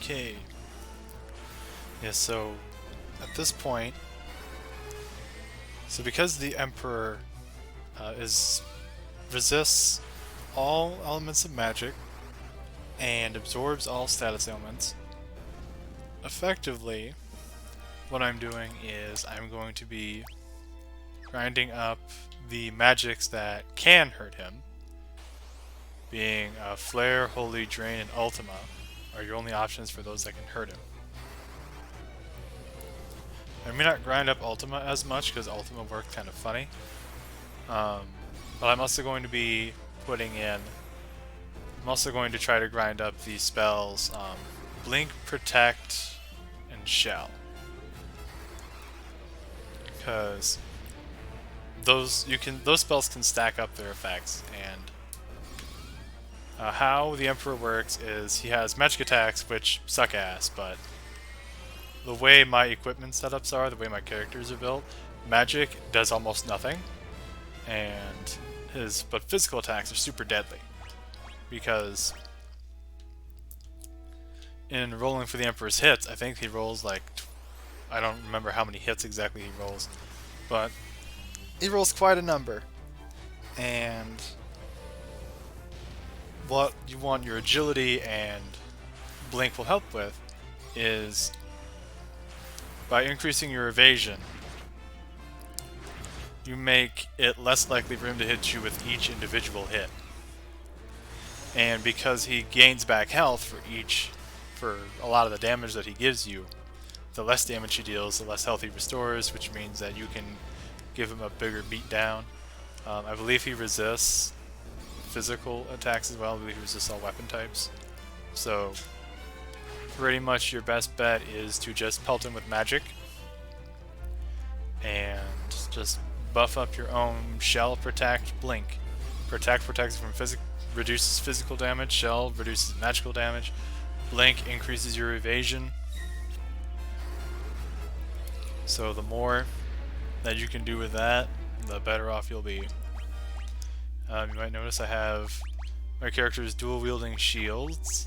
Okay. Yeah, so at this point, so because the Emperor is resists all elements of magic and absorbs all status ailments, effectively, what I'm doing is I'm going to be grinding up the magics that can hurt him, being Flare, Holy Drain, and Ultima are your only options for those that can hurt him. I may not grind up Ultima as much because Ultima works kind of funny, um, but I'm also going to be putting in. I'm also going to try to grind up the spells Blink, Protect, and Shell, because those spells can stack up their effects. And how the Emperor works is he has magic attacks which suck ass, but the way my equipment setups are, the way my characters are built, magic does almost nothing, and but physical attacks are super deadly because in rolling for the Emperor's hits, I think he rolls like I don't remember how many hits exactly he rolls, but he rolls quite a number. And what you want your agility and blink will help with is by increasing your evasion, you make it less likely for him to hit you with each individual hit. And because he gains back health for a lot of the damage that he gives you, the less damage he deals, the less health he restores, which means that you can give him a bigger beat down. I believe he resists physical attacks as well. I believe he resists all weapon types. So pretty much your best bet is to just pelt him with magic and just buff up your own Shell, Protect, Blink. Protect protects from reduces physical damage, Shell reduces magical damage, Blink increases your evasion. So the more that you can do with that, the better off you'll be. You might notice I have my characters dual wielding shields,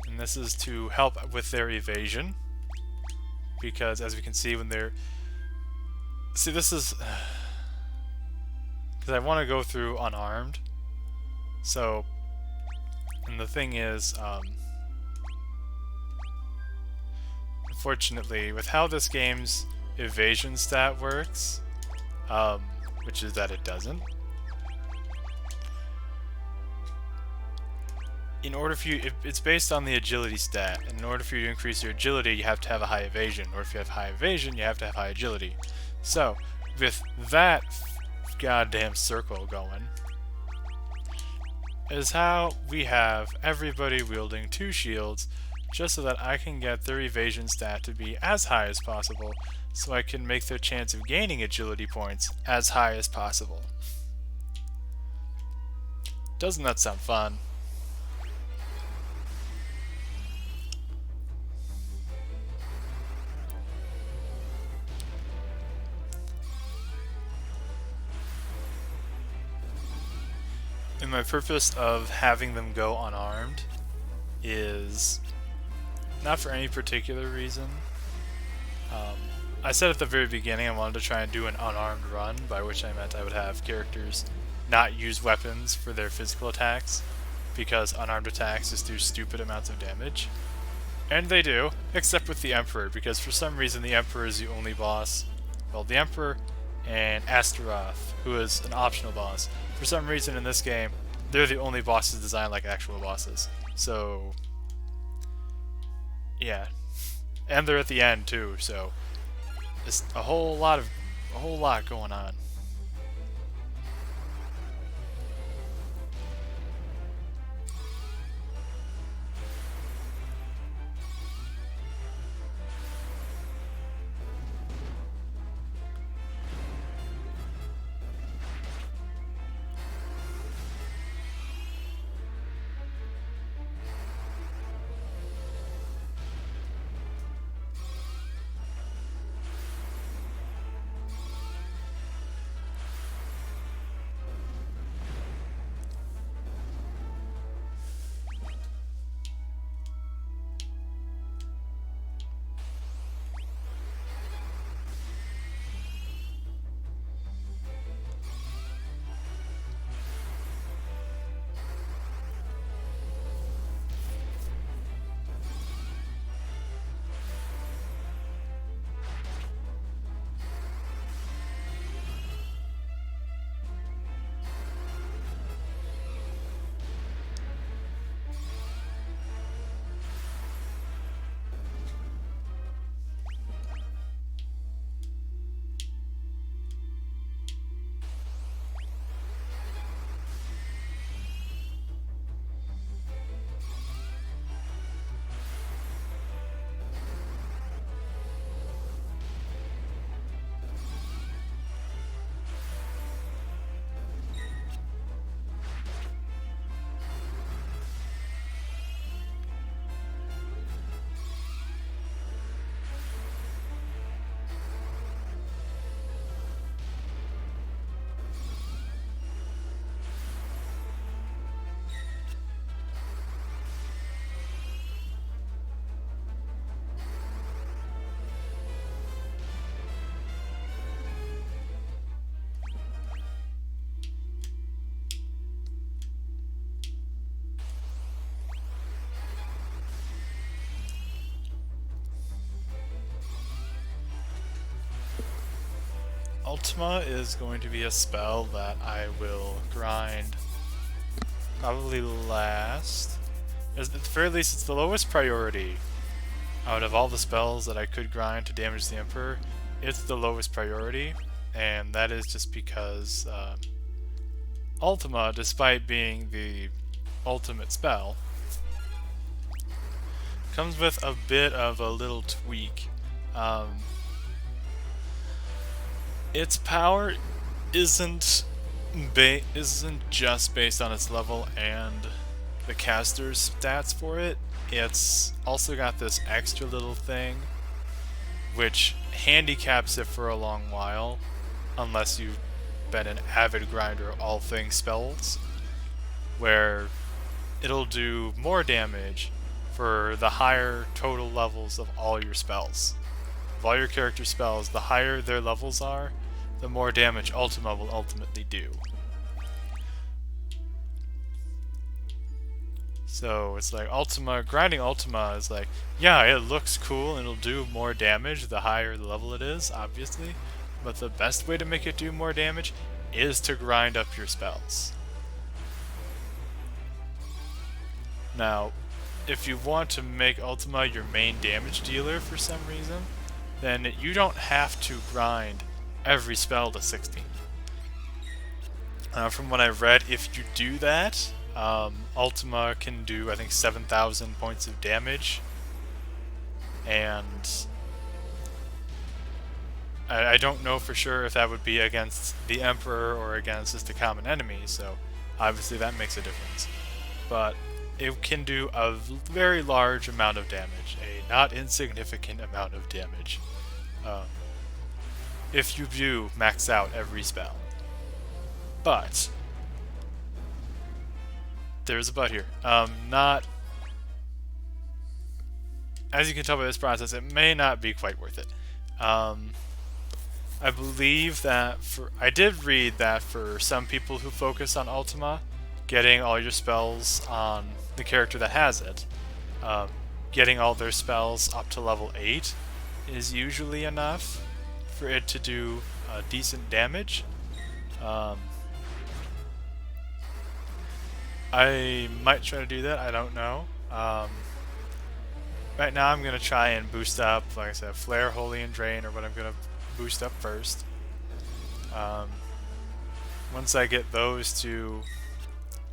and this is to help with their evasion, because as we can see when they're this is because I want to go through unarmed. So, and the thing is, unfortunately, with how this game's evasion stat works, which is that it doesn't. In order for you, it's based on the agility stat, and in order for you to increase your agility, you have to have a high evasion, or if you have high evasion, you have to have high agility. So, with that goddamn circle going, is how we have everybody wielding 2 shields, just so that I can get their evasion stat to be as high as possible, so I can make their chance of gaining agility points as high as possible. Doesn't that sound fun? And my purpose of having them go unarmed is not for any particular reason. I said at the very beginning I wanted to try and do an unarmed run, by which I meant I would have characters not use weapons for their physical attacks, because unarmed attacks just do stupid amounts of damage. And they do, except with the Emperor, because for some reason the Emperor is the only boss. Well, the Emperor and Astaroth, who is an optional boss. For some reason in this game, they're the only bosses designed like actual bosses. So, yeah. And they're at the end too, so it's a whole lot going on. Ultima is going to be a spell that I will grind probably last. At the very least, it's the lowest priority out of all the spells that I could grind to damage the Emperor. It's the lowest priority, and that is just because Ultima, despite being the ultimate spell, comes with a bit of a little tweak. Its power isn't just based on its level and the caster's stats for it. It's also got this extra little thing which handicaps it for a long while, unless you've been an avid grinder of all things spells, where it'll do more damage for the higher total levels of all your spells. Of all your character spells, the higher their levels are, the more damage Ultima will ultimately do. So it's like grinding Ultima is like, yeah, it looks cool and it'll do more damage the higher the level it is, obviously, but the best way to make it do more damage is to grind up your spells. Now, if you want to make Ultima your main damage dealer for some reason, then you don't have to grind every spell to 16. From what I've read, if you do that, Ultima can do, I think, 7,000 points of damage, and I don't know for sure if that would be against the Emperor or against just a common enemy, so obviously that makes a difference. But it can do a very large amount of damage, a not insignificant amount of damage, if you do max out every spell. But there's a but here. Not, as you can tell by this process, it may not be quite worth it. I believe that I did read that for some people who focus on Ultima, getting all your spells on the character that has it, getting all their spells up to level 8 is usually enough for it to do decent damage. I might try to do that, I don't know. Right now I'm going to try and boost up, like I said, Flare, Holy, and Drain are what I'm going to boost up first. Once I get those to,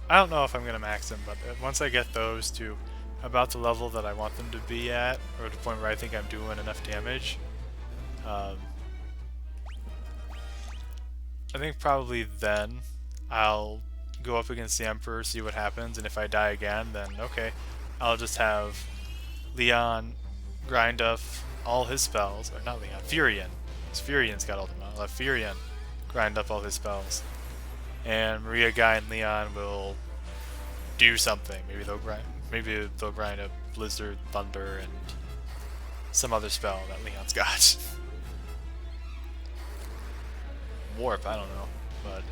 I don't know if I'm going to max them, but once I get those to about the level that I want them to be at, or the point where I think I'm doing enough damage, I think probably then I'll go up against the Emperor, see what happens, and if I die again, then okay, I'll just have Leon grind up all his spells, or not Leon, Furion. Because Furion's got Ultima. I'll have Furion grind up all his spells, and Maria, Guy, and Leon will do something. Maybe they'll grind up Blizzard, Thunder, and some other spell that Leon's got. Warp, I don't know, but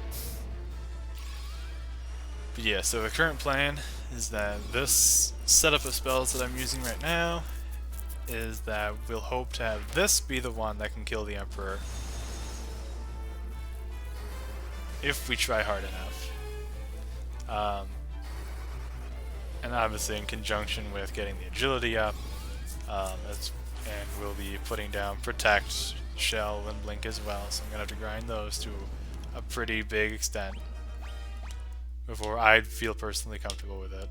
yeah, so the current plan is that this setup of spells that I'm using right now is that we'll hope to have this be the one that can kill the Emperor if we try hard enough. And obviously in conjunction with getting the agility up, and we'll be putting down Protect, Shell, and Blink as well, so I'm going to have to grind those to a pretty big extent before I'd feel personally comfortable with it.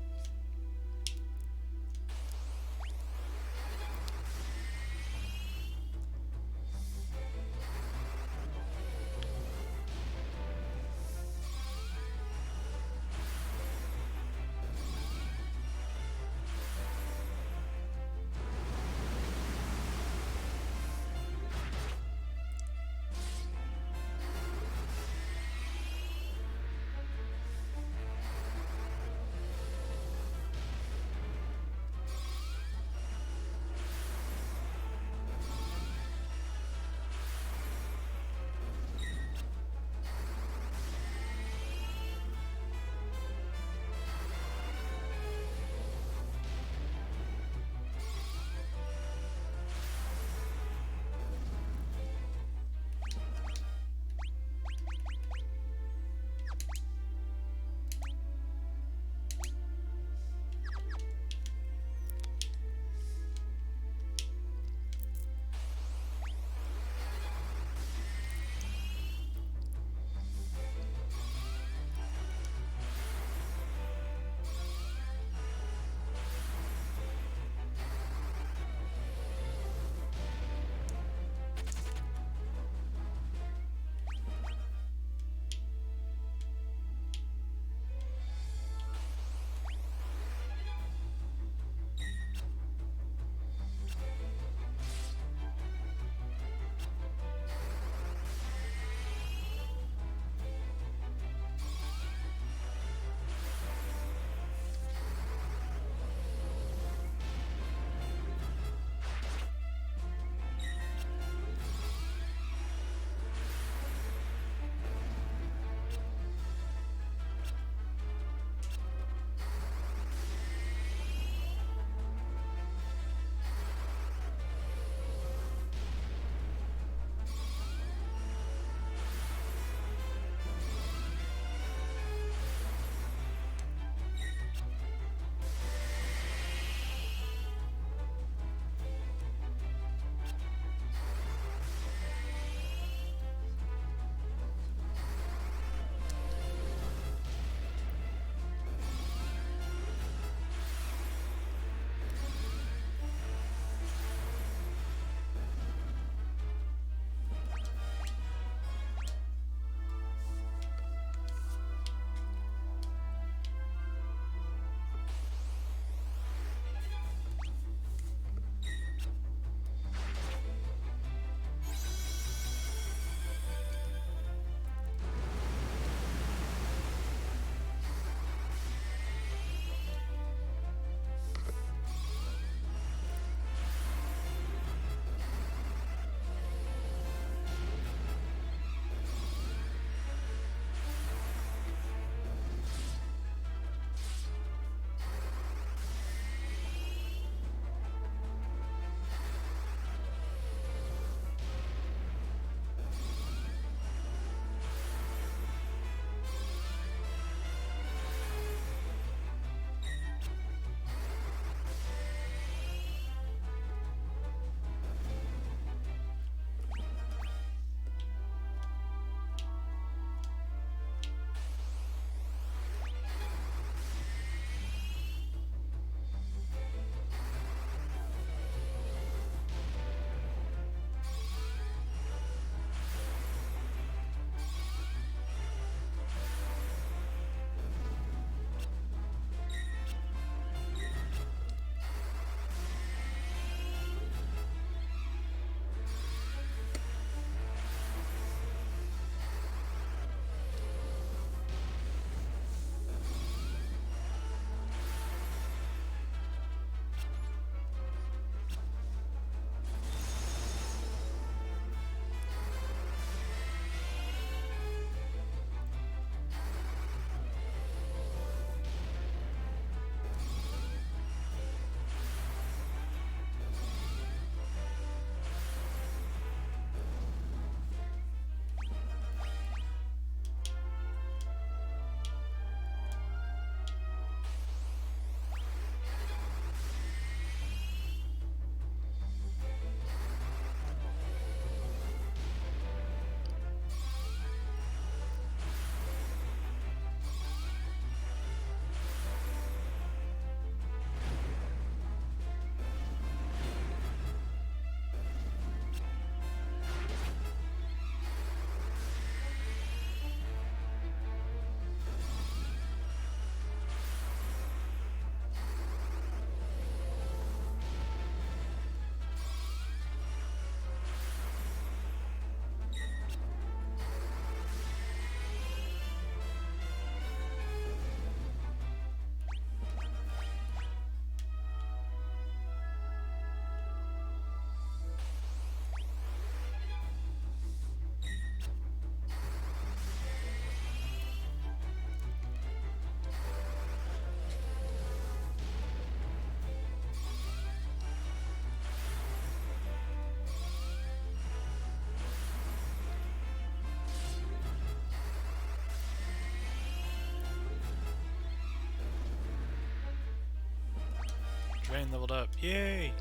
Drain leveled up. Yay!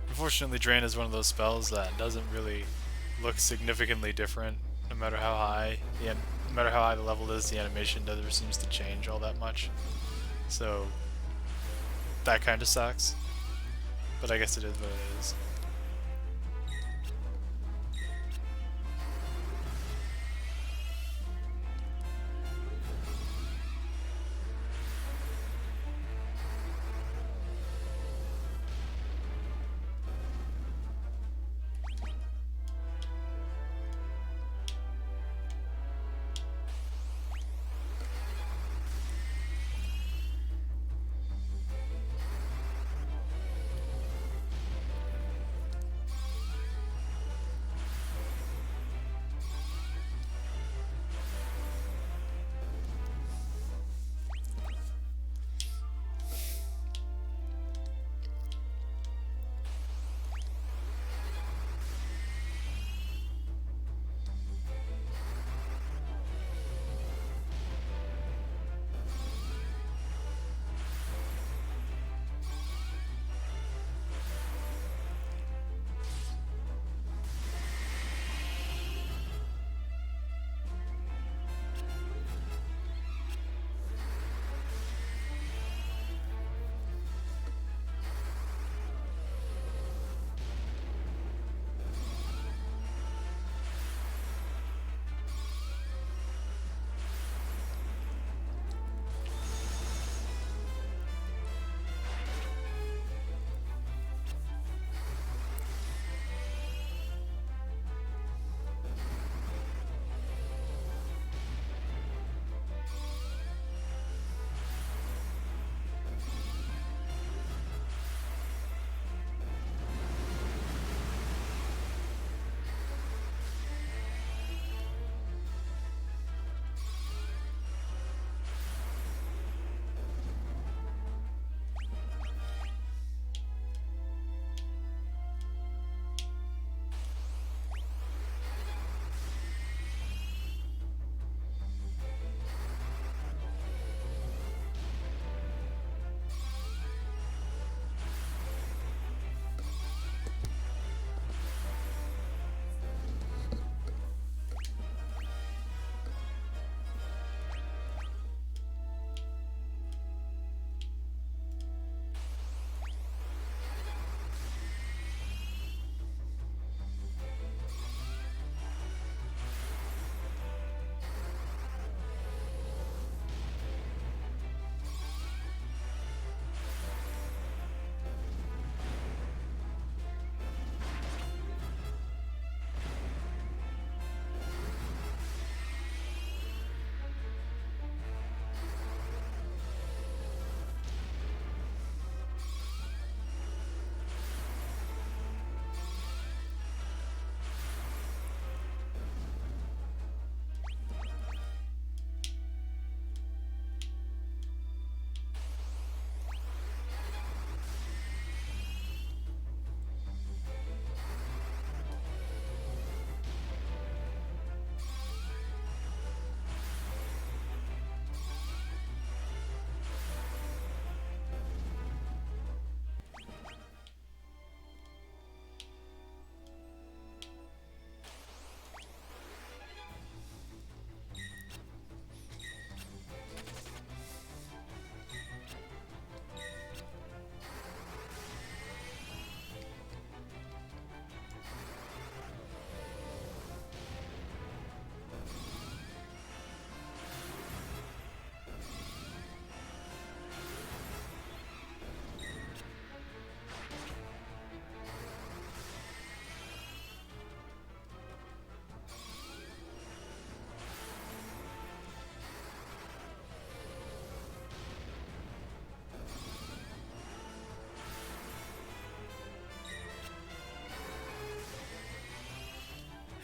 Unfortunately, Drain is one of those spells that doesn't really look significantly different no matter how high no matter how high the level is. The animation never seems to change all that much, so that kind of sucks. But I guess it is what it is.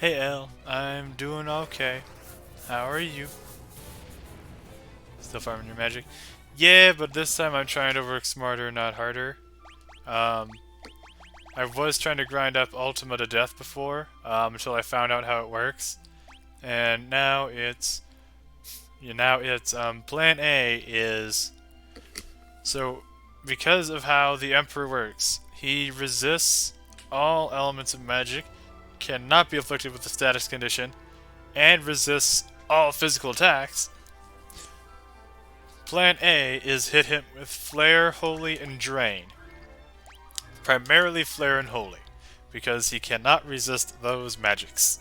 Hey El, I'm doing okay. How are you? Still farming your magic? Yeah, but this time I'm trying to work smarter, not harder. Um, I was trying to grind up Ultima to death before, until I found out how it works. And now it's... Plan A is So, because of how the Emperor works, he resists all elements of magic, cannot be afflicted with the status condition, and resists all physical attacks. Plan A is hit him with Flare, Holy, and Drain. Primarily Flare and Holy, because he cannot resist those magics.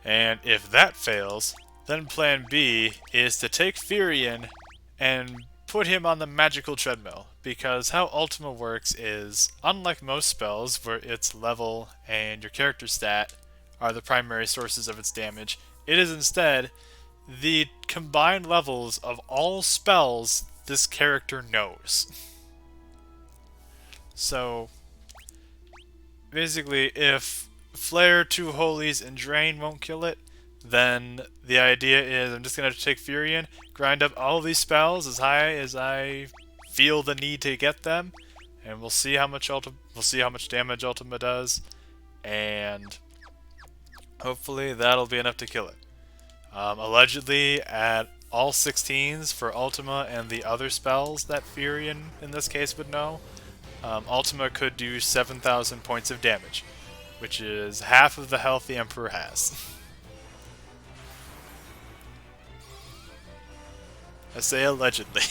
And if that fails, then Plan B is to take Firion and put him on the magical treadmill, because how Ultima works is, unlike most spells where its level and your character stat are the primary sources of its damage, it is instead the combined levels of all spells this character knows. So, basically, if Flare, 2 Holies, and Drain won't kill it, then the idea is I'm just going to take Firion, grind up all these spells as high as I feel the need to get them, and we'll see how much damage Ultima does, and hopefully that'll be enough to kill it. Allegedly, at all 16s for Ultima and the other spells that Firion in this case would know, Ultima could do 7,000 points of damage, which is half of the health the Emperor has. I say allegedly.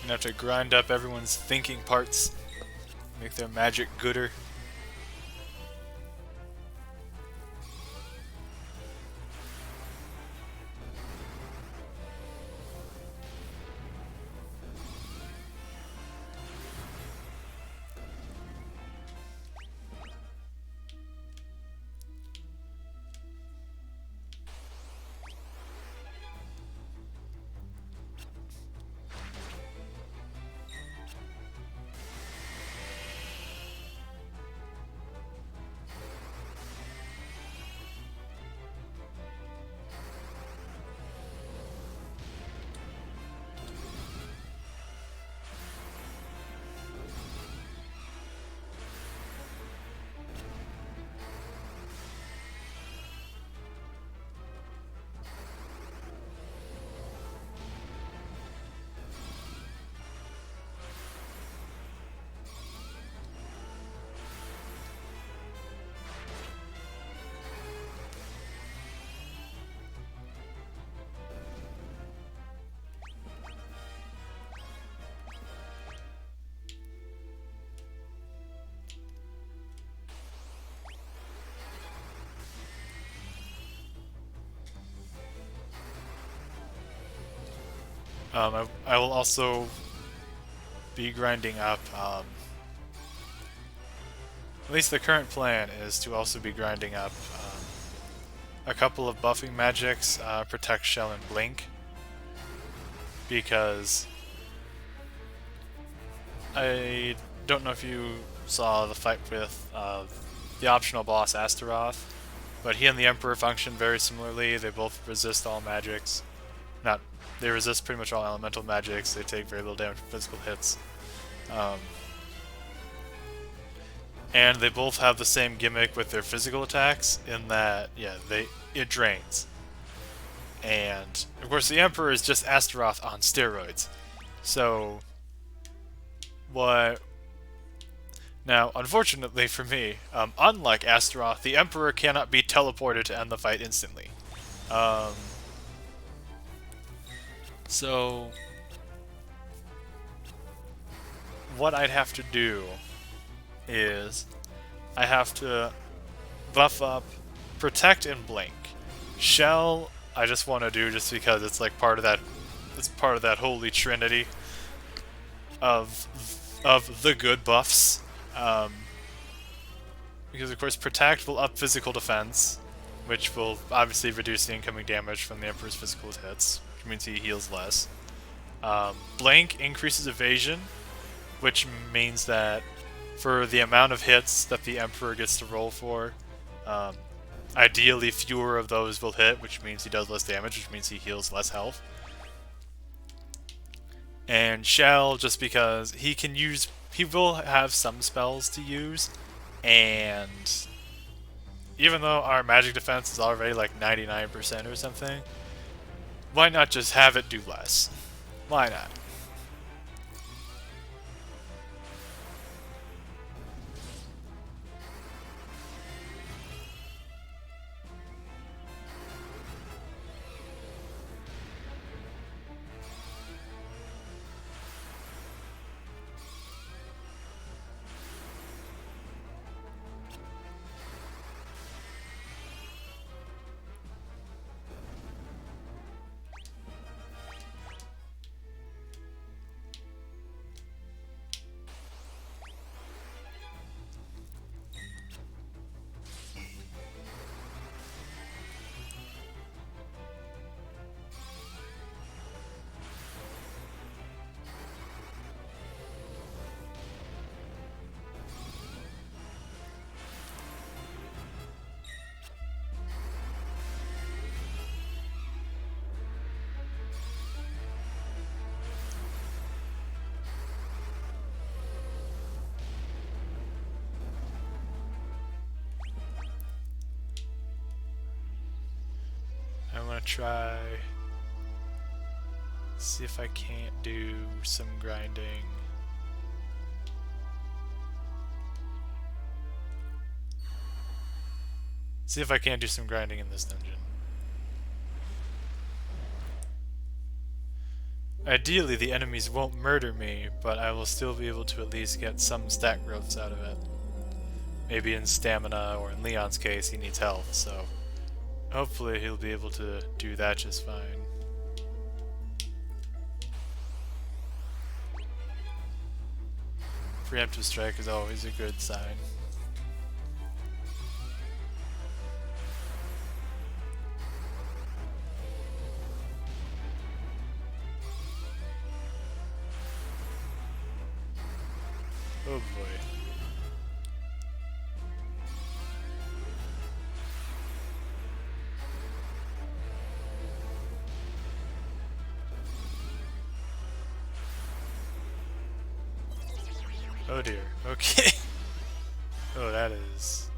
Gonna have to grind up everyone's thinking parts, make their magic gooder. I will also be grinding up, at least the current plan is to also be grinding up a couple of buffing magics, Protect, Shell, and Blink, because I don't know if you saw the fight with the optional boss Astaroth, but he and the Emperor function very similarly. They both resist all magics. They resist pretty much all elemental magics. They take very little damage from physical hits. And they both have the same gimmick with their physical attacks in that, yeah, it drains. And, of course, the Emperor is just Astaroth on steroids. So, what... Now, unfortunately for me, unlike Astaroth, the Emperor cannot be teleported to end the fight instantly. So, what I'd have to do is I have to buff up Protect and Blink. Shell, I just want to do just because it's like part of that holy trinity of the good buffs. Because of course Protect will up physical defense, which will obviously reduce the incoming damage from the Emperor's physical hits, which means he heals less. Blink increases evasion, which means that for the amount of hits that the Emperor gets to roll for. Um, Ideally, fewer of those will hit, which means he does less damage, which means he heals less health. And Shell, just because he will have some spells to use, and even though our magic defense is already like 99% or something, why not just have it do less? Why not? I'm gonna try. See if I can't do some grinding. See if I can't do some grinding in this dungeon. Ideally, the enemies won't murder me, but I will still be able to at least get some stat growths out of it. Maybe in stamina, or in Leon's case, he needs health, so hopefully he'll be able to do that just fine. Preemptive strike is always a good sign. Oh boy. Oh dear. Okay. Oh, that is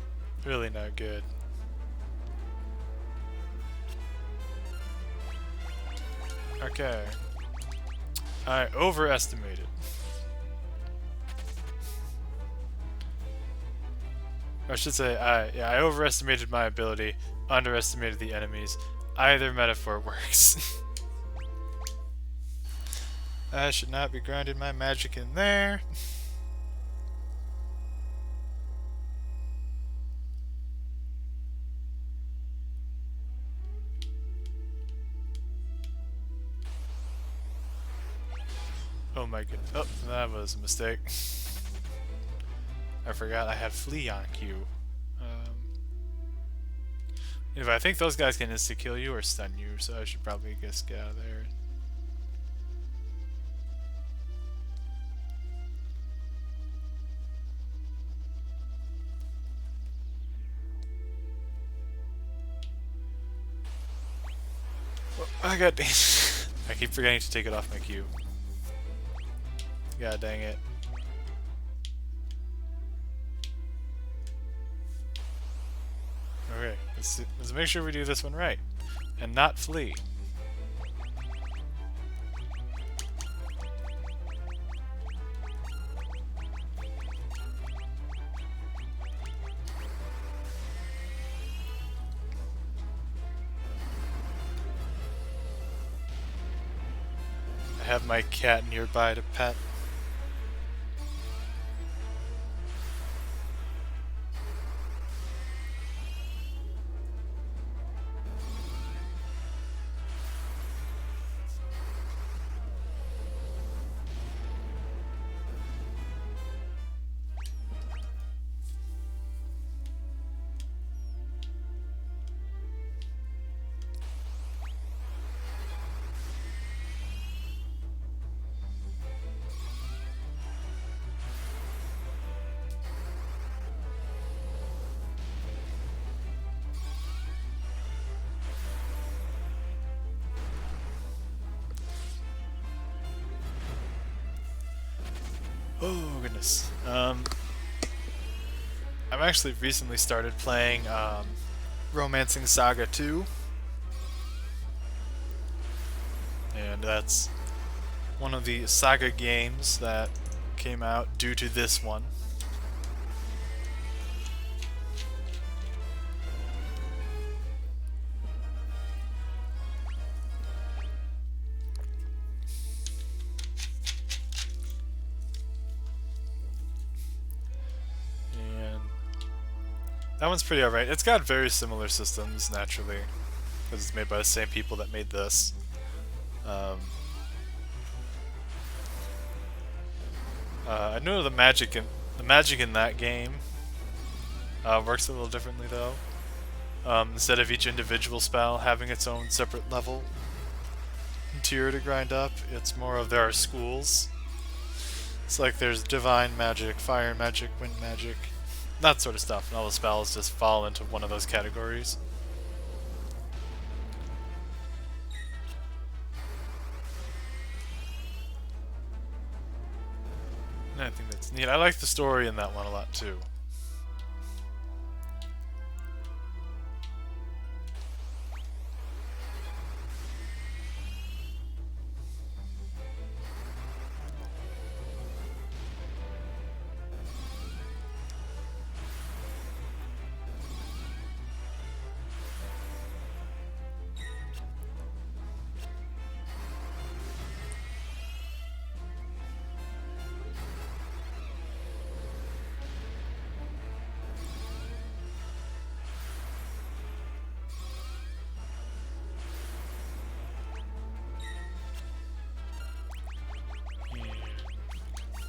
really not good. Okay. I overestimated. Or I should say, I overestimated my ability, underestimated the enemies. Either metaphor works. I should not be grinding my magic in there. Oh my god. Oh, that was a mistake. I forgot I had Flee on Q. Anyway, I think those guys can insta-kill you or stun you, so I should probably just get out of there. Oh, I got dang. I keep forgetting to take it off my Q. God dang it. Okay, let's make sure we do this one right. And not flee. I have my cat nearby to pet. Oh goodness. I've actually recently started playing Romancing Saga 2, and that's one of the Saga games that came out due to this one. And that one's pretty alright. It's got very similar systems, naturally, because it's made by the same people that made this. I know the magic in that game works a little differently though. Instead of each individual spell having its own separate level and tier to grind up, it's more of there are schools. It's like there's divine magic, fire magic, wind magic, that sort of stuff, and all the spells just fall into one of those categories. And I think that's neat. I like the story in that one a lot too.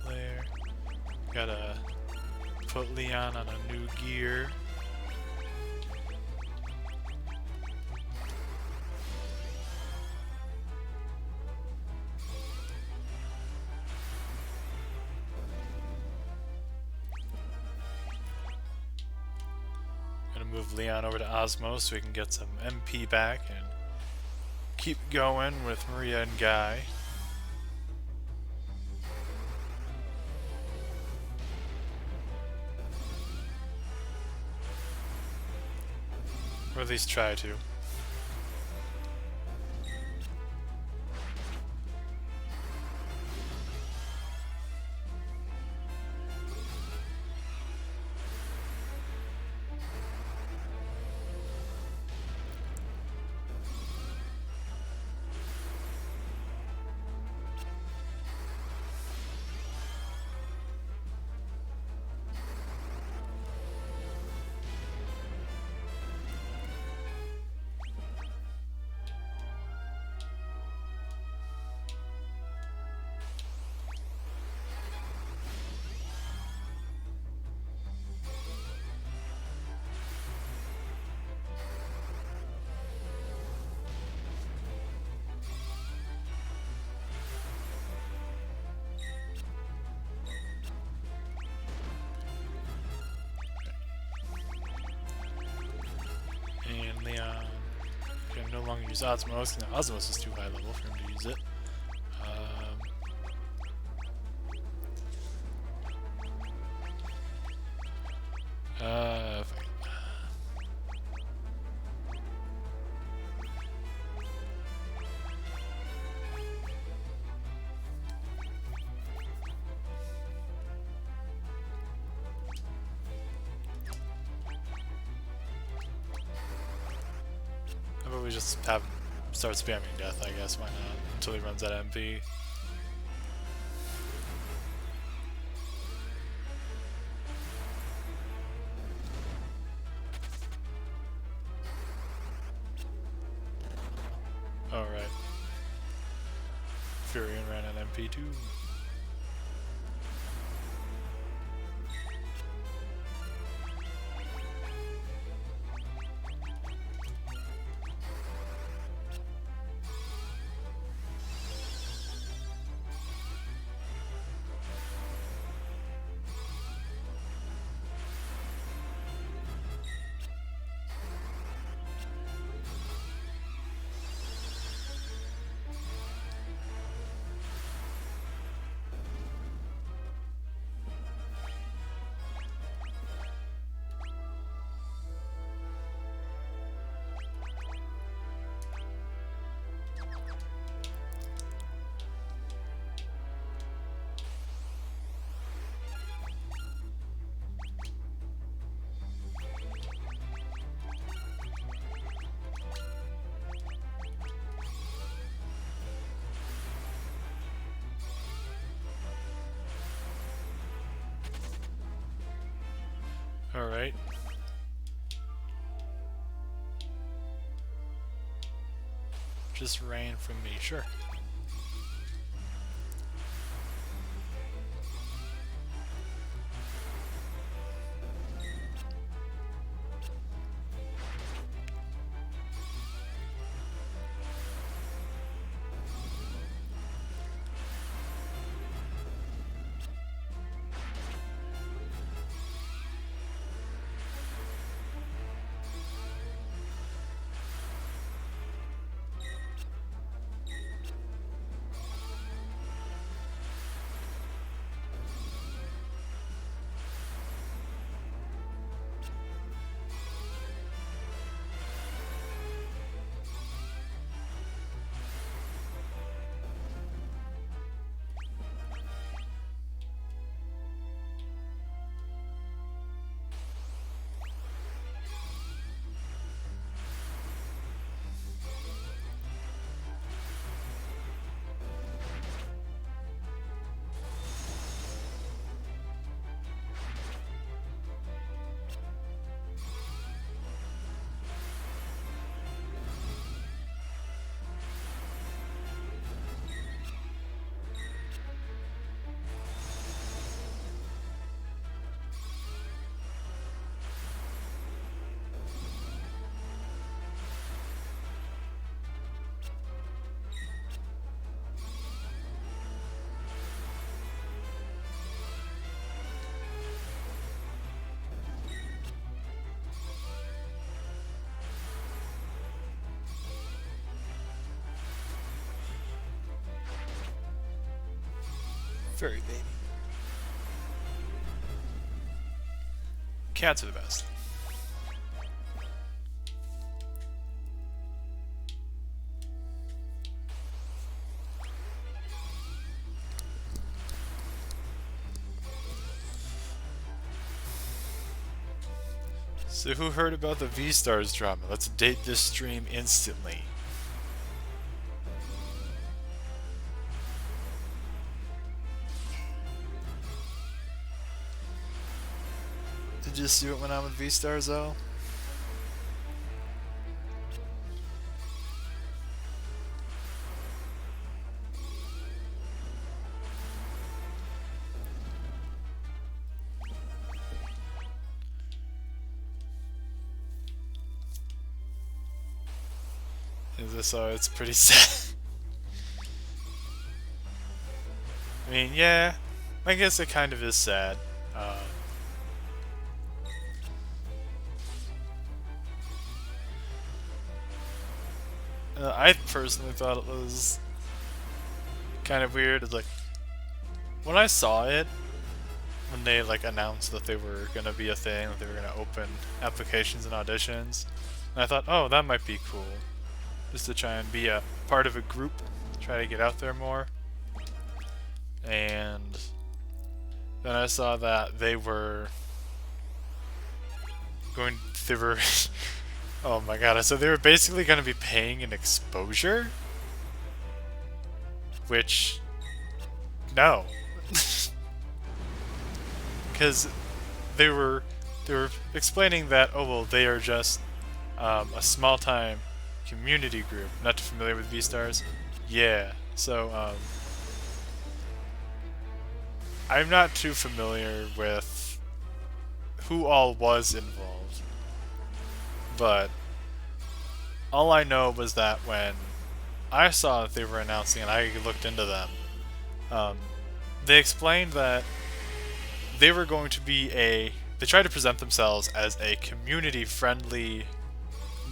Flare. Gotta put Leon on a new gear. Gonna move Leon over to Osmo so we can get some MP back and keep going with Maria and Guy. Or at least try to. And Leon can no longer use Osmos. Now Osmos is too high level for him to use it. Fine. How about we just have him start spamming death, I guess, why not? Until he runs out of MP. Alright. Furion ran on MP too. Alright. Just rain from me, sure. Furry baby. Cats are the best. So who heard about the V-Stars drama? Let's date this stream instantly. Did you see what went on with V-Stars though? So it's pretty sad. I mean, yeah, I guess it kind of is sad. I personally thought it was kind of weird. It's like, when I saw it, when they like announced that they were gonna be a thing, that they were gonna open applications and auditions, and I thought, oh, that might be cool. Just to try and be a part of a group, try to get out there more. And then I saw that they were oh my god, so they were basically going to be paying an exposure? Which, no. Because they were explaining that, oh well, they are just a small-time community group. Not too familiar with V-Stars? Yeah. So, I'm not too familiar with who all was involved. But all I know was that when I saw that they were announcing and I looked into them, they explained that they were going to be they tried to present themselves as a community-friendly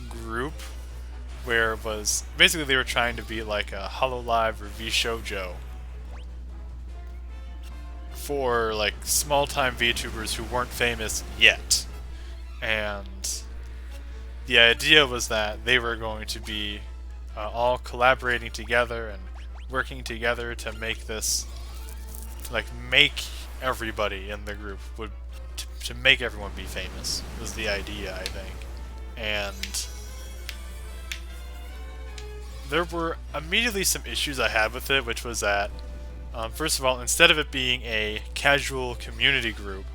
group, where it was basically they were trying to be like a Hololive or VShojo for like small-time VTubers who weren't famous yet. And the idea was that they were going to be all collaborating together and working together to make this, like, make everybody in the group to make everyone be famous was the idea, I think. And there were immediately some issues I had with it, which was that, first of all, instead of it being a casual community group,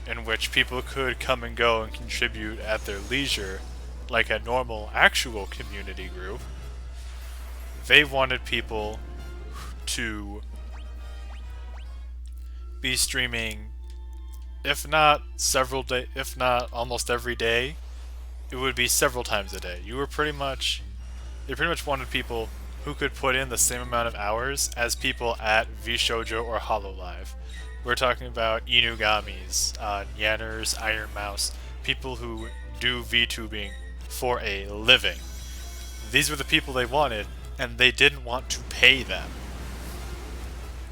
in which people could come and go and contribute at their leisure, like a normal, actual community group. They wanted people to be streaming, if not several day, if not almost every day, it would be several times a day. They pretty much wanted people who could put in the same amount of hours as people at VShojo or Hololive. We're talking about Inugamis, Yanners, Iron Mouse, people who do VTubing for a living. These were the people they wanted, and they didn't want to pay them.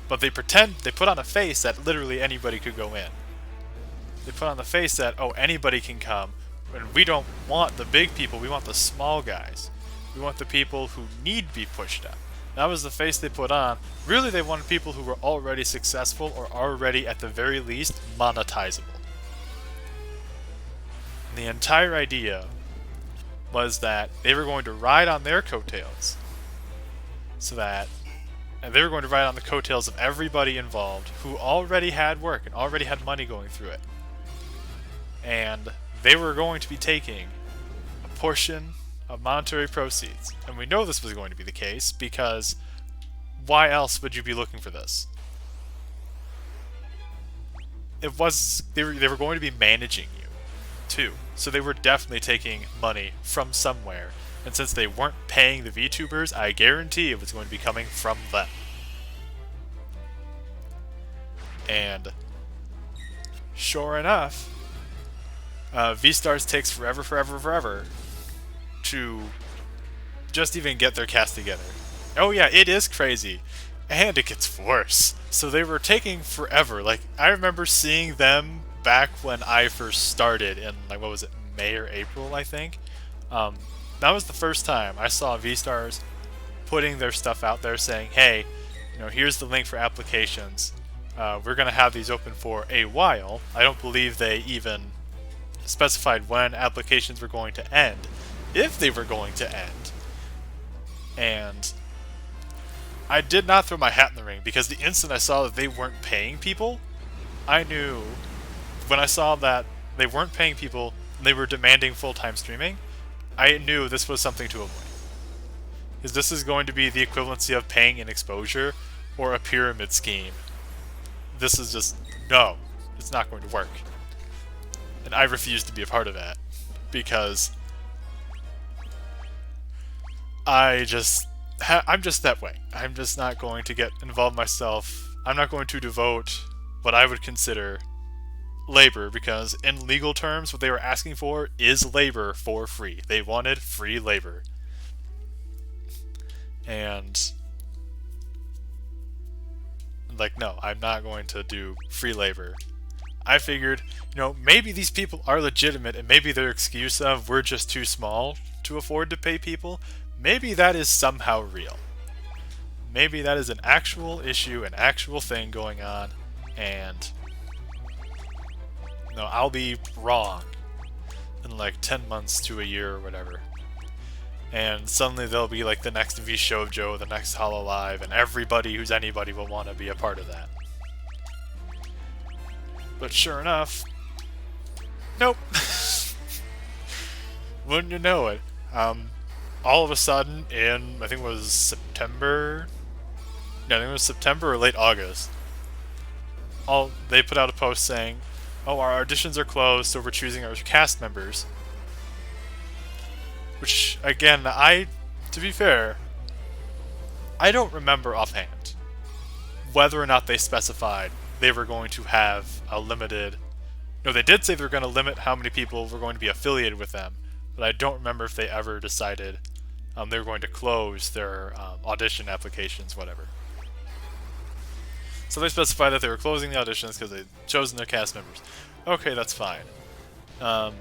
But they put on a face that literally anybody could go in. They put on the face that, oh, anybody can come, and we don't want the big people, we want the small guys. We want the people who need to be pushed up. That was the face they put on. Really, they wanted people who were already successful or already, at the very least, monetizable. And the entire idea was that they were going to ride on their coattails. And they were going to ride on the coattails of everybody involved who already had work and already had money going through it. And they were going to be taking a portion of monetary proceeds. And we know this was going to be the case because why else would you be looking for this? They were going to be managing you too. So they were definitely taking money from somewhere. And since they weren't paying the VTubers, I guarantee it was going to be coming from them. And sure enough, V-Stars takes forever to just even get their cast together. Oh yeah, it is crazy. And it gets worse. So they were taking forever. Like, I remember seeing them back when I first started in, like, what was it, May or April, I think? That was the first time I saw V-Stars putting their stuff out there saying, hey, here's the link for applications. We're going to have these open for a while. I don't believe they even specified when applications were going to end, if they were going to end. And I did not throw my hat in the ring, because the instant I saw that they weren't paying people, I knew, when I saw that they weren't paying people and they were demanding full-time streaming, I knew this was something to avoid. Because this is going to be the equivalency of paying an exposure or a pyramid scheme. This is just, no, it's not going to work. And I refuse to be a part of that, because I'm just that way. I'm just not going to get involved myself. I'm not going to devote what I would consider labor, because in legal terms, what they were asking for is labor for free. They wanted free labor. And like, no, I'm not going to do free labor. I figured, maybe these people are legitimate, and maybe their excuse of we're just too small to afford to pay people, maybe that is somehow real. Maybe that is an actual issue, an actual thing going on, and I'll be wrong in like 10 months to a year or whatever. And suddenly there'll be like the next VShojo, the next Hololive, and everybody who's anybody will want to be a part of that. But sure enough, nope. Wouldn't you know it? All of a sudden in, I think it was September? No, I think it was September or late August. They put out a post saying, oh, our auditions are closed, so we're choosing our cast members. Which, again, to be fair, I don't remember offhand whether or not they specified they were going to have a limited... No, they did say they were going to limit how many people were going to be affiliated with them, but I don't remember if they ever decided they were going to close their audition applications, whatever. So they specified that they were closing the auditions because they'd chosen their cast members. Okay, that's fine. And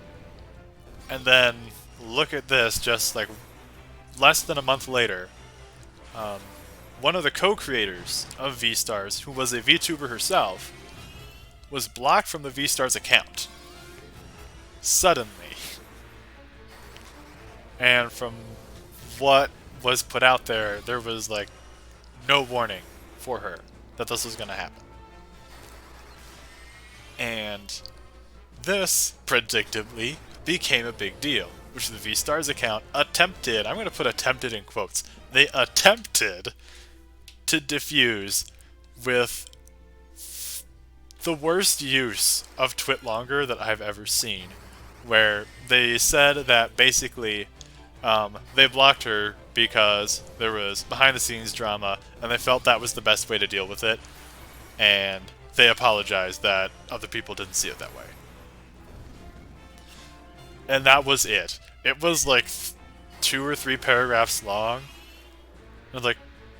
then, look at this, just like less than a month later, one of the co-creators of V-Stars, who was a VTuber herself, was blocked from the V-Stars account. Suddenly. And from what was put out there, there was like no warning for her that this was going to happen. And this, predictably, became a big deal, which the V-Stars account attempted, I'm going to put attempted in quotes, they attempted to diffuse with the worst use of TwitLonger that I've ever seen, where they said that basically they blocked her because there was behind-the-scenes drama, and they felt that was the best way to deal with it, and they apologized that other people didn't see it that way. And that was it. It was like 2 or 3 paragraphs long. And like,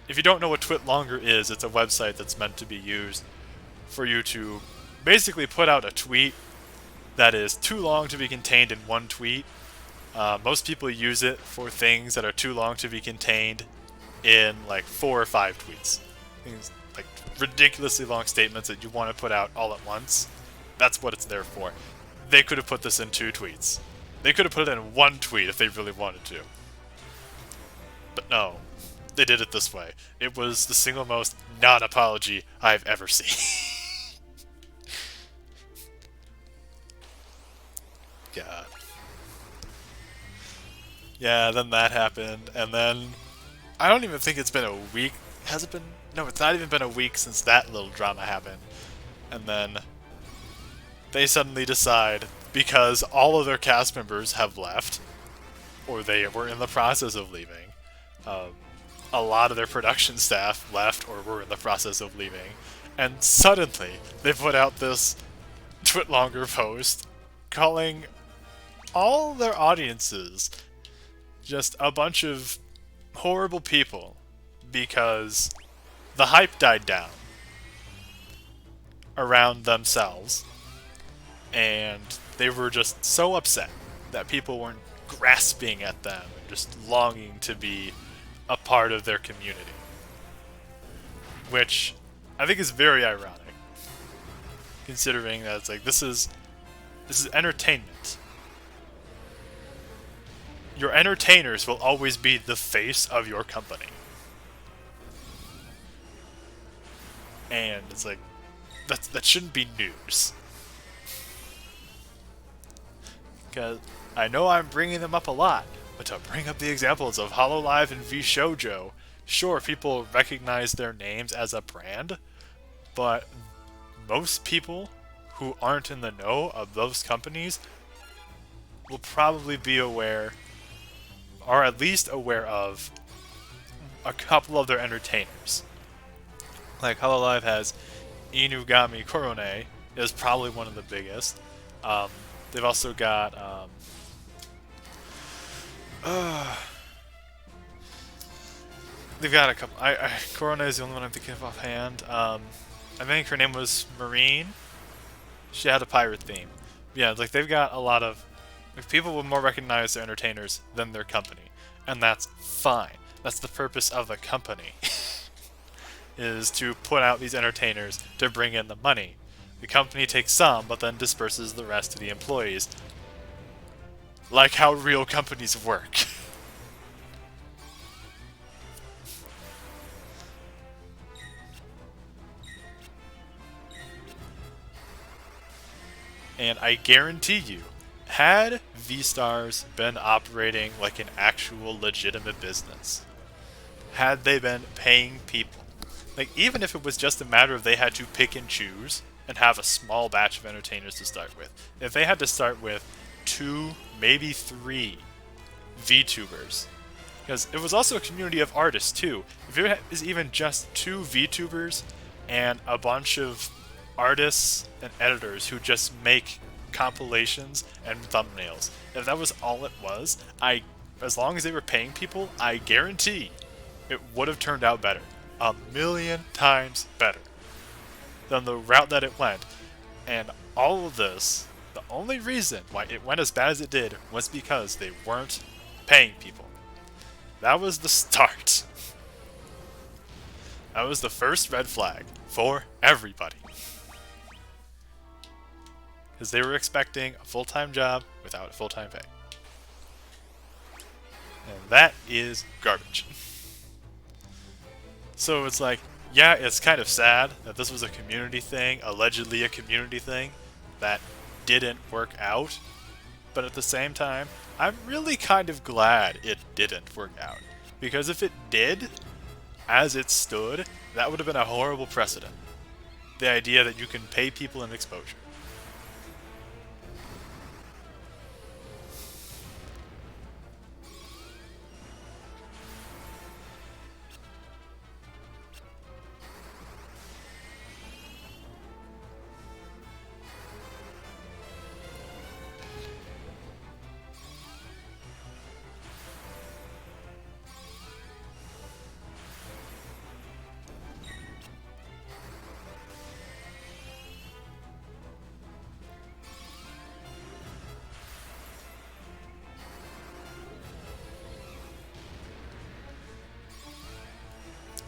if you don't know what TwitLonger is, it's a website that's meant to be used for you to basically put out a tweet that is too long to be contained in one tweet. Most people use it for things that are too long to be contained in like 4 or 5 tweets. Things like ridiculously long statements that you want to put out all at once. That's what it's there for. They could have put this in 2 tweets. They could have put it in 1 tweet if they really wanted to. But no, they did it this way. It was the single most non-apology I've ever seen. God. Yeah, then that happened, and then I don't even think it's been a week. Has it been? No, it's not even been a week since that little drama happened. And then they suddenly decide, because all of their cast members have left, or they were in the process of leaving, a lot of their production staff left or were in the process of leaving, and suddenly they put out this TwitLonger post calling all their audiences just a bunch of horrible people because the hype died down around themselves, and they were just so upset that people weren't grasping at them and just longing to be a part of their community. Which I think is very ironic, considering that it's like, this is entertainment. Your entertainers will always be the face of your company. And it's like, that shouldn't be news. Because I know I'm bringing them up a lot, but to bring up the examples of Hololive and VShojo, sure, people recognize their names as a brand, but most people who aren't in the know of those companies will probably be aware, or at least aware of, a couple of their entertainers. Like, Hololive has Inugami Korone, is probably one of the biggest. They've also got they've got a couple. Korone is the only one I'm thinking of offhand. I think her name was Marine. She had a pirate theme. Yeah, like, they've got a lot of, like, people will more recognize their entertainers than their company, and that's fine. That's the purpose of the company, is to put out these entertainers to bring in the money. The company takes some, but then disperses the rest to the employees. Like how real companies work. And I guarantee you, had V-Stars been operating like an actual legitimate business, had they been paying people, like, even if it was just a matter of they had to pick and choose and have a small batch of entertainers to start with, if they had to start with 2, maybe 3 VTubers, because it was also a community of artists too. If it is even just 2 VTubers and a bunch of artists and editors who just make compilations and thumbnails, if that was all it was, as long as they were paying people, I guarantee it would have turned out better. 1,000,000 times better than the route that it went. And all of this, the only reason why it went as bad as it did was because they weren't paying people. That was the start. That was the first red flag for everybody. Because they were expecting a full-time job without full-time pay. And that is garbage. So it's like, yeah, it's kind of sad that this was a community thing, allegedly a community thing, that didn't work out, but at the same time, I'm really kind of glad it didn't work out. Because if it did, as it stood, that would have been a horrible precedent. The idea that you can pay people in exposure.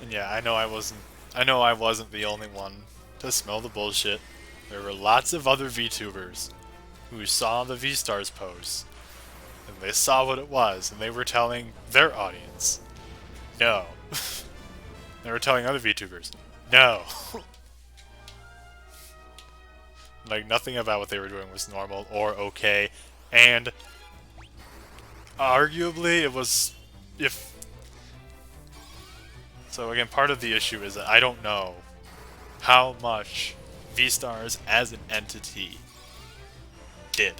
And yeah, I know I wasn't the only one to smell the bullshit. There were lots of other VTubers who saw the V-Stars posts, and they saw what it was, and they were telling their audience, no. They were telling other VTubers, no. Like, nothing about what they were doing was normal or okay, and arguably it was, if... So again, part of the issue is that I don't know how much V-Stars as an entity did.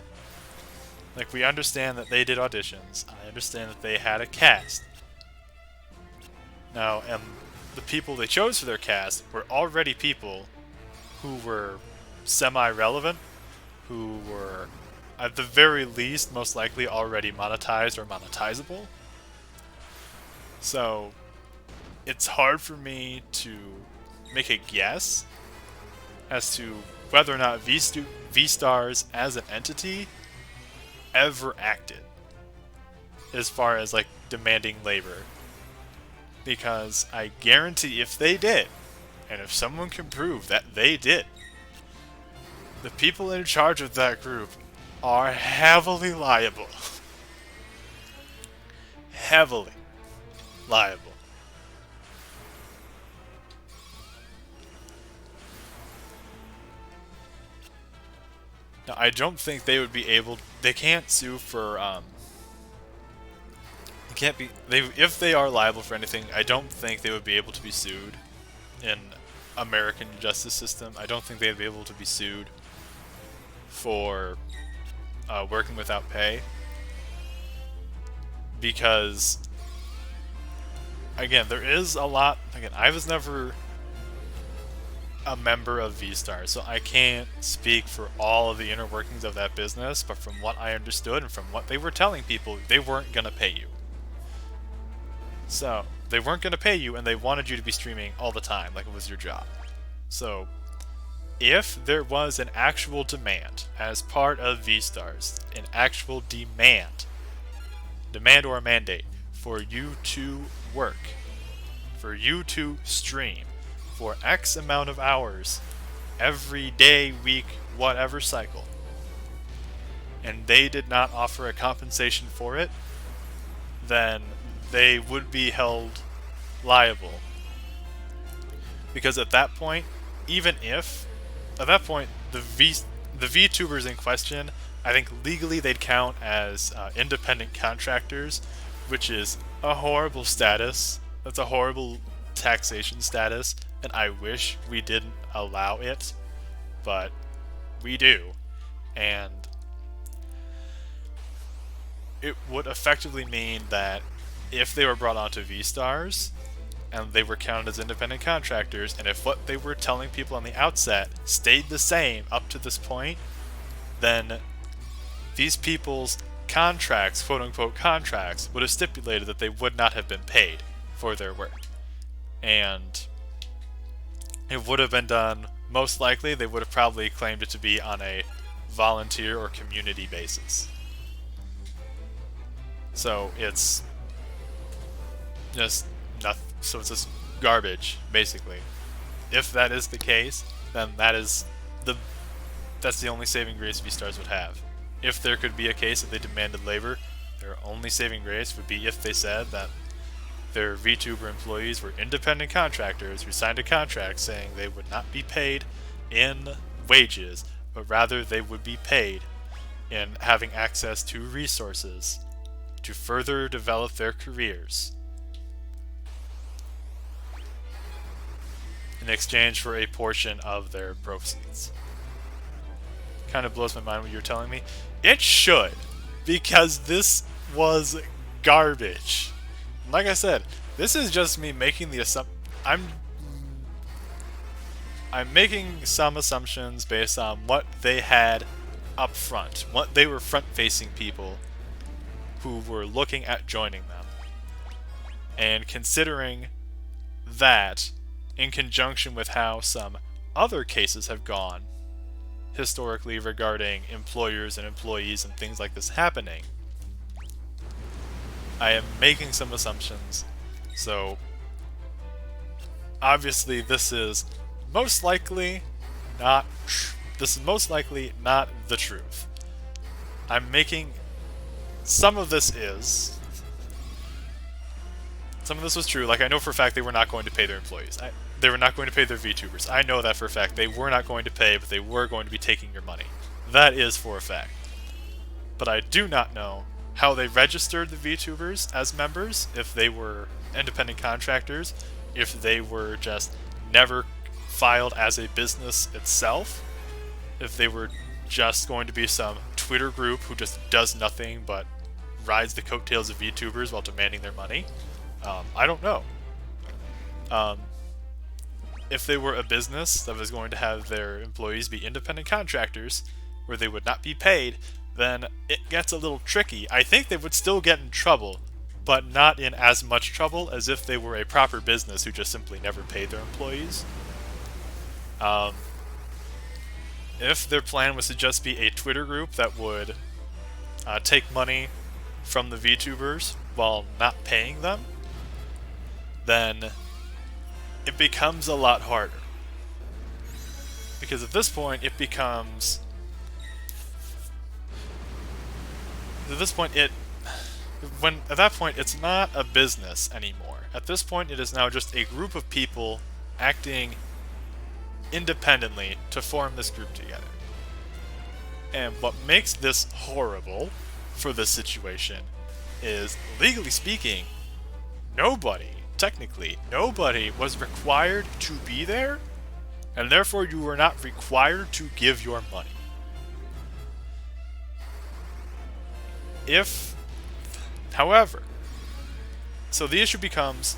Like, we understand that they did auditions. I understand that they had a cast. Now, and the people they chose for their cast were already people who were semi-relevant, who were, at the very least, most likely already monetized or monetizable. So, it's hard for me to make a guess as to whether or not V-Stars as an entity ever acted as far as like demanding labor, because I guarantee if they did, and if someone can prove that they did, the people in charge of that group are heavily liable. Heavily liable. Now, I don't think they would be able... They can't sue for, They can't be... If they are liable for anything, I don't think they would be able to be sued in American justice system. I don't think they'd be able to be sued for working without pay. Because, again, there is a lot... Again, I was never a member of V-Stars, so I can't speak for all of the inner workings of that business, but from what I understood and from what they were telling people, they weren't going to pay you. So, they weren't going to pay you, and they wanted you to be streaming all the time, like it was your job. So, if there was an actual demand as part of V-Stars, an actual demand or a mandate for you to work, for you to stream, for X amount of hours, every day, week, whatever cycle, and they did not offer a compensation for it, then they would be held liable. Because at that point, even if, at that point, the VTubers in question, I think legally they'd count as independent contractors, which is a horrible status. That's a horrible taxation status, and I wish we didn't allow it, but we do. And it would effectively mean that if they were brought onto V-Stars and they were counted as independent contractors, and if what they were telling people on the outset stayed the same up to this point, then these people's contracts, quote-unquote contracts, would have stipulated that they would not have been paid for their work. And it would have been done, most likely, they would have probably claimed it to be on a volunteer or community basis. So it's just nothing. So it's just garbage, basically. If that is the case, then that's the only saving grace V-Stars would have. If there could be a case that they demanded labor, their only saving grace would be if they said that their VTuber employees were independent contractors who signed a contract saying they would not be paid in wages but rather they would be paid in having access to resources to further develop their careers in exchange for a portion of their proceeds. Kind of blows my mind what you're telling me. It should, because this was garbage. Like I said, this is just me making the assumption. I'm making some assumptions based on what they had up front, what they were front-facing people who were looking at joining them, and considering that in conjunction with how some other cases have gone historically regarding employers and employees and things like this happening, I am making some assumptions. So obviously this is most likely not the truth. I'm making some of this was true. Like, I know for a fact they were not going to pay their employees. They were not going to pay their VTubers. I know that for a fact. They were not going to pay, but they were going to be taking your money. That is for a fact. But I do not know how they registered the VTubers as members, if they were independent contractors, if they were just never filed as a business itself, if they were just going to be some Twitter group who just does nothing but rides the coattails of VTubers while demanding their money. I don't know. If they were a business that was going to have their employees be independent contractors, where they would not be paid, then it gets a little tricky. I think they would still get in trouble, but not in as much trouble as if they were a proper business who just simply never paid their employees. If their plan was to just be a Twitter group that would take money from the VTubers while not paying them, then it becomes a lot harder. Because at this point, it becomes... At that point, it's not a business anymore. At this point, it is now just a group of people acting independently to form this group together. And what makes this horrible for this situation is, legally speaking, nobody was required to be there, and therefore you were not required to give your money. However, so the issue becomes,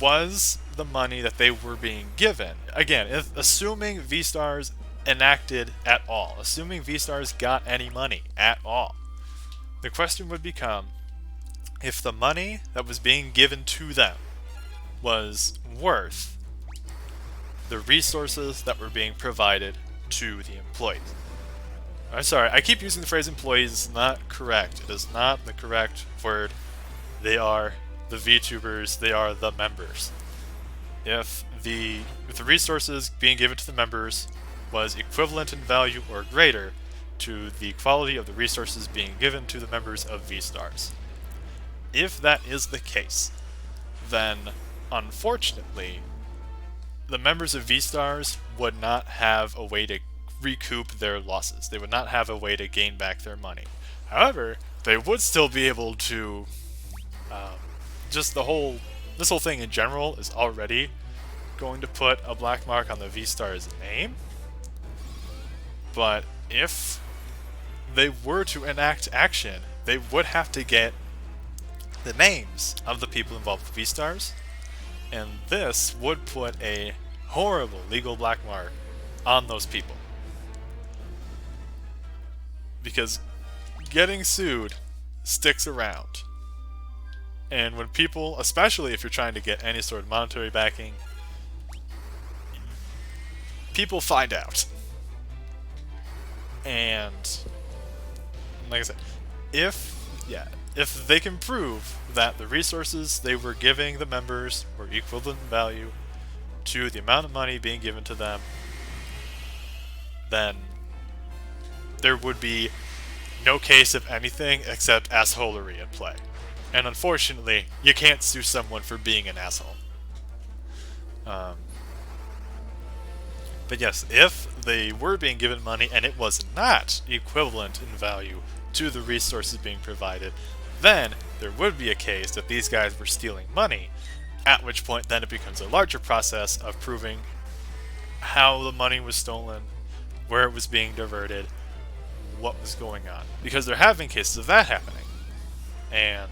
was the money that they were being given, again, assuming V-Stars enacted at all, assuming V-Stars got any money at all, the question would become, if the money that was being given to them was worth the resources that were being provided to the employees. I'm sorry, I keep using the phrase employees. It's not correct. It is not the correct word. They are the VTubers. They are the members. If the resources being given to the members was equivalent in value or greater to the quality of the resources being given to the members of V-Stars. If that is the case, then unfortunately, the members of V-Stars would not have a way to recoup their losses. They would not have a way to gain back their money. However, they would still be able to... this whole thing in general is already going to put a black mark on the V-Stars name. But if they were to enact action, they would have to get the names of the people involved with V-Stars, and this would put a horrible legal black mark on those people. Because getting sued sticks around. And when people, especially if you're trying to get any sort of monetary backing, people find out. And like I said, if they can prove that the resources they were giving the members were equivalent in value to the amount of money being given to them, then there would be no case of anything except assholery at play. And unfortunately, you can't sue someone for being an asshole. But yes, if they were being given money and it was not equivalent in value to the resources being provided, then there would be a case that these guys were stealing money, at which point then it becomes a larger process of proving how the money was stolen, where it was being diverted, what was going on. Because there have been cases of that happening. And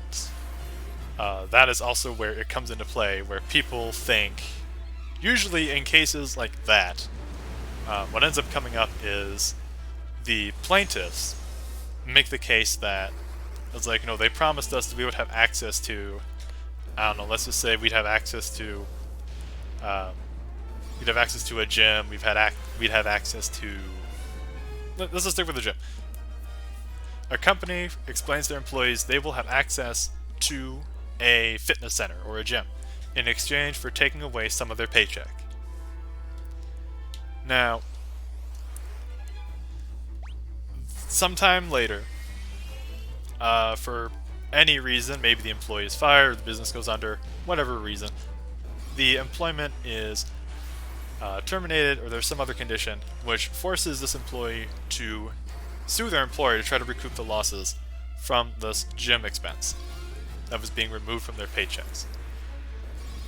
that is also where it comes into play, where people think, usually in cases like that, what ends up coming up is the plaintiffs make the case that it's like, they promised us that we would have access to, I don't know, let's just say we'd have access to a gym, we'd have access to, let's just stick with the gym. A company explains to their employees they will have access to a fitness center or a gym in exchange for taking away some of their paycheck. Now, sometime later, for any reason, maybe the employee is fired, the business goes under, whatever reason, the employment is terminated, or there's some other condition which forces this employee to sue their employer to try to recoup the losses from this gym expense that was being removed from their paychecks.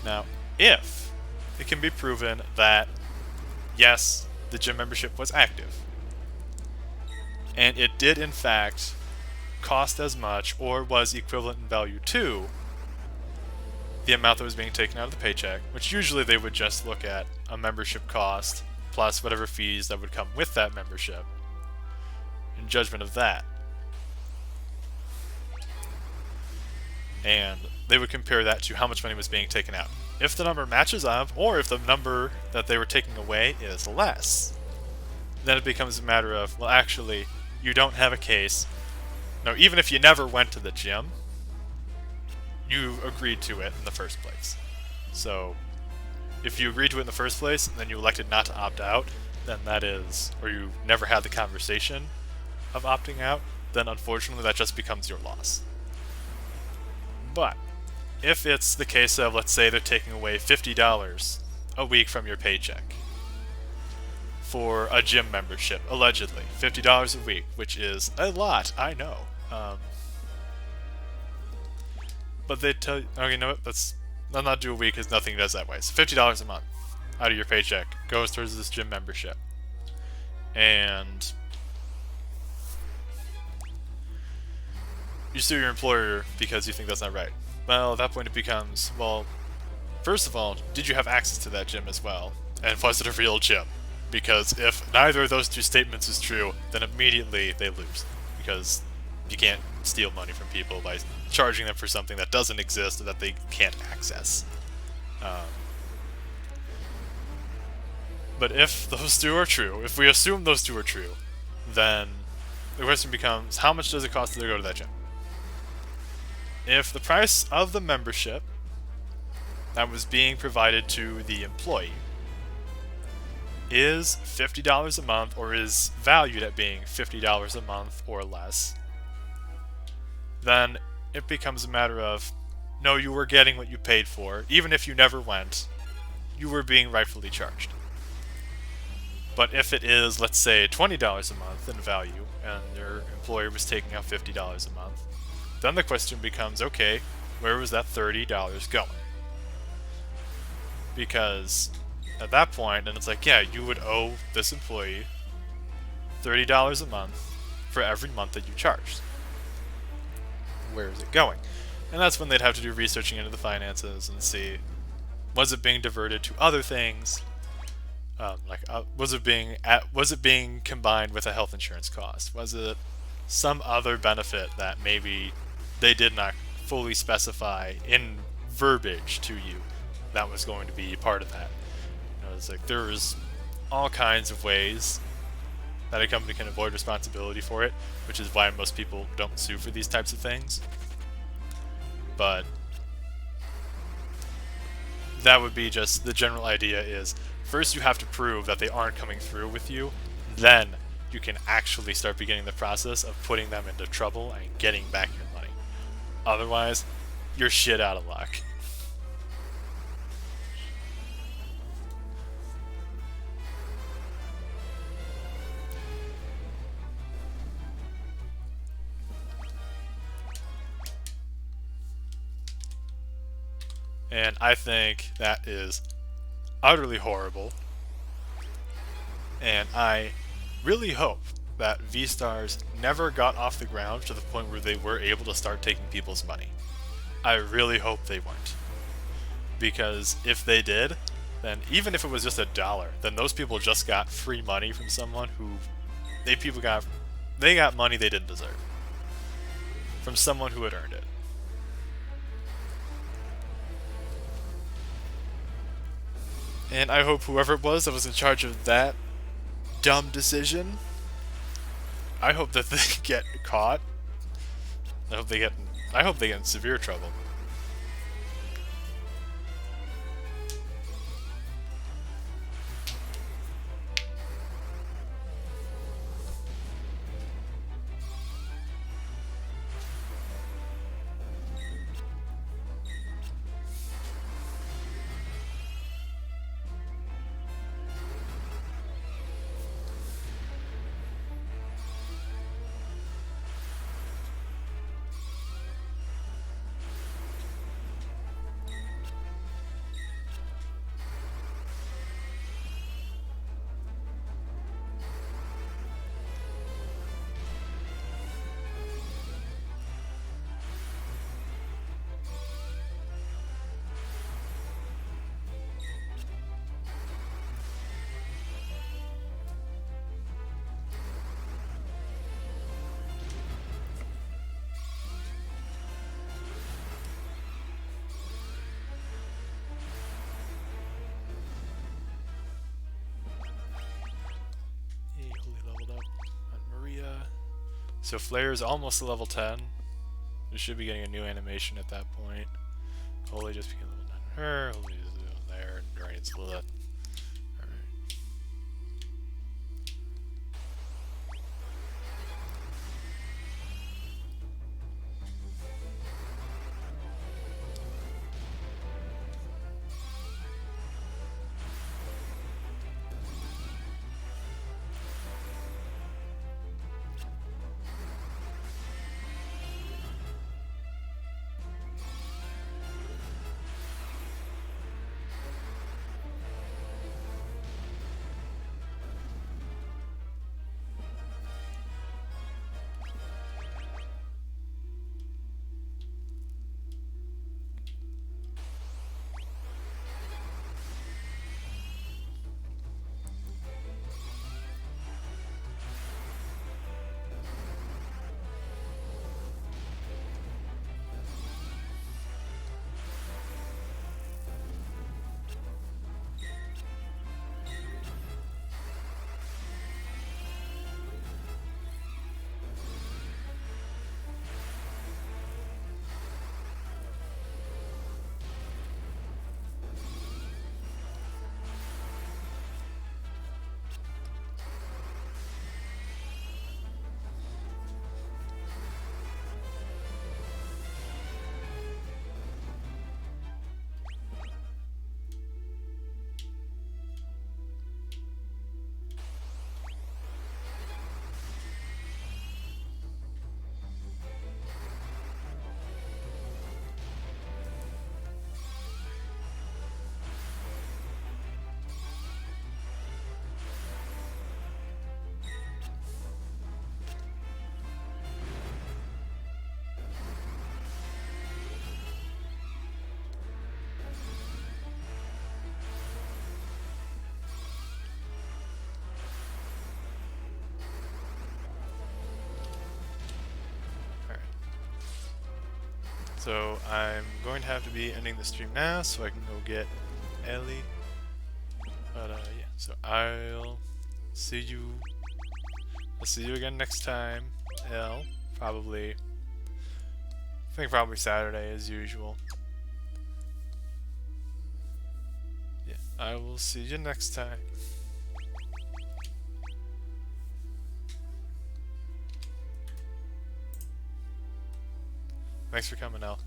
Now, if it can be proven that, yes, the gym membership was active, and it did in fact cost as much or was equivalent in value to the amount that was being taken out of the paycheck, which usually they would just look at a membership cost plus whatever fees that would come with that membership in judgment of that. And they would compare that to how much money was being taken out. If the number matches up, or if the number that they were taking away is less, then it becomes a matter of, well, actually, you don't have a case. No, even if you never went to the gym, you agreed to it in the first place. So, if you agreed to it in the first place, and then you elected not to opt out, then that is, or you never had the conversation of opting out, then unfortunately that just becomes your loss. But, if it's the case of, let's say they're taking away $50 a week from your paycheck for a gym membership, allegedly, $50 a week, which is a lot, I know. But they tell you, okay, you know what, let's not do a week because nothing does that way. So $50 a month out of your paycheck goes towards this gym membership. And you sue your employer because you think that's not right. Well, at that point it becomes, well, first of all, did you have access to that gym as well? And was it a real gym? Because if neither of those two statements is true, then immediately they lose. Because you can't steal money from people by charging them for something that doesn't exist or that they can't access. But if those two are true, if we assume those two are true, then the question becomes, how much does it cost to go to that gym? If the price of the membership that was being provided to the employee is $50 a month, or is valued at being $50 a month or less, then it becomes a matter of, no, you were getting what you paid for. Even if you never went, you were being rightfully charged. But if it is, let's say, $20 a month in value, and your employer was taking out $50 a month, then the question becomes, okay, where was that $30 going? Because at that point, then it's like, yeah, you would owe this employee $30 a month for every month that you charged. Where is it going? And that's when they'd have to do researching into the finances and see, was it being diverted to other things? Was it being combined with a health insurance cost? Was it some other benefit that maybe they did not fully specify in verbiage to you that was going to be part of that? It's like there's all kinds of ways that a company can avoid responsibility for it, which is why most people don't sue for these types of things. But that would be just the general idea is, first you have to prove that they aren't coming through with you, then you can actually start beginning the process of putting them into trouble and getting back your money. Otherwise, you're shit out of luck. And I think that is utterly horrible. And I really hope that V-Stars never got off the ground to the point where they were able to start taking people's money. I really hope they weren't. Because if they did, then even if it was just $1, then those people just got free money from someone who they got money they didn't deserve. From someone who had earned it. And I hope whoever it was that was in charge of that dumb decision, I hope that they get caught. I hope they get in severe trouble. So Flare's almost to level 10. We should be getting a new animation at that point. Holy just became level 9 on her. Holy is there. And Drain's Lilith. Alright. So I'm going to have to be ending the stream now so I can go get Ellie. But yeah, so I'll see you again next time. Probably, I think probably Saturday as usual. Yeah, I will see you next time. Thanks for coming, El.